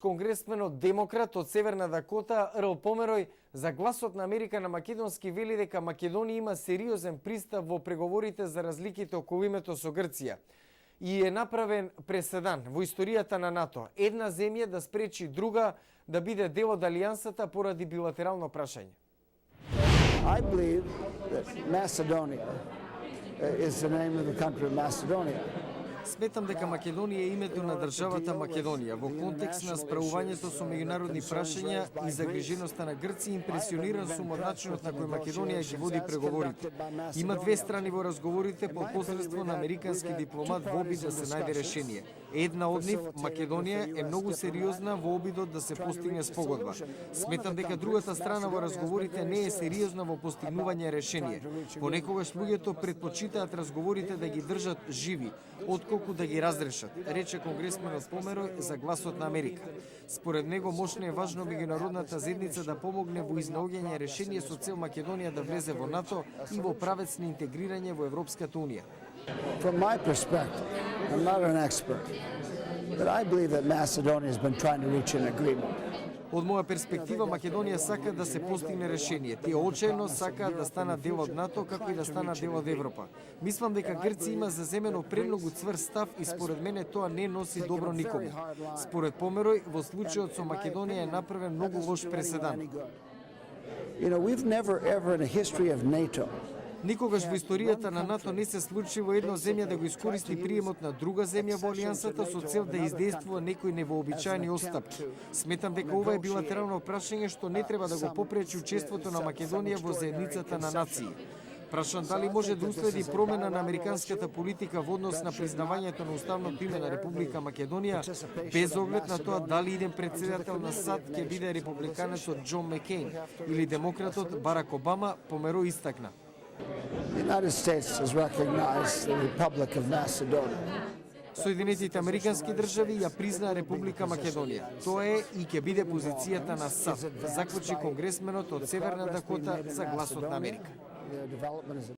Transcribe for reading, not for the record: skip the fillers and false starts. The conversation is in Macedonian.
Конгресменот демократ од Северна Дакота Ерл Померој за гласот на Америка на македонски вели дека Македонија има сериозен пристап во преговорите за разликите околу името со Грција и е направен преседан во историјата на НАТО. Една земја да спречи друга да биде дел од алијансата поради билатерално прашање. I believe that Macedonia is the name of the country of Macedonia. Сметам дека Македонија е името на државата Македонија во контекст на справувањето со меѓународни прашања и загриженоста на Грција. Импресиониран сум од начинот на кој Македонија ги води преговорите. Има две страни во разговорите по посредство на американски дипломат во обид да се најде решение. Една од нив, Македонија, е многу сериозна во обидот да се постигне спогодба. Сметам дека другата страна во разговорите не е сериозна во постигнување решение. Понекогаш луѓето предпочитаат разговорите да ги држат живи, отколку да ги разрешат, рече конгресменот Померој за гласот на Америка. Според него мощно е важно меѓународната заедница да помогне во изнаоѓање решение со цел Македонија да влезе во НАТО и во правец на интегрирање во Европската унија. From my perspective, I'm not an expert, but I believe that Macedonia has been trying to reach an agreement. Од моја перспектива, Македонија сака да се постигне решение. Тие очајно сакаат да станат дел од НАТО, како и да станат дел од Европа. Мислам дека Грција има заземено премногу цврст став и според мене тоа не носи добро никому. Според Померој, во случајот со Македонија е направен многу лош преседан. We've never ever in the history of NATO Никогаш во историјата на НАТО не се случи во една земја да го искористи приемот на друга земја во алијансата со цел да издействува некои невообичаени отстапки. Сметам дека ова е билатерално прашање што не треба да го попречи учеството на Македонија во заедницата на нации. Прашан дали може да уследи промена на американската политика во однос на признавањето на уставното име на Република Македонија, без оглед на тоа дали иден председател на САД ќе биде републиканецот Џон Мекејн или демократот Барак Обама, Померој истакна. The United States has recognized the Republic of Macedonia. Соединетите американски држави ја признаа Република Македонија. Тоа е и ќе биде позицијата на САД, заклучи конгресменот од Северна Дакота за гласот на Америка.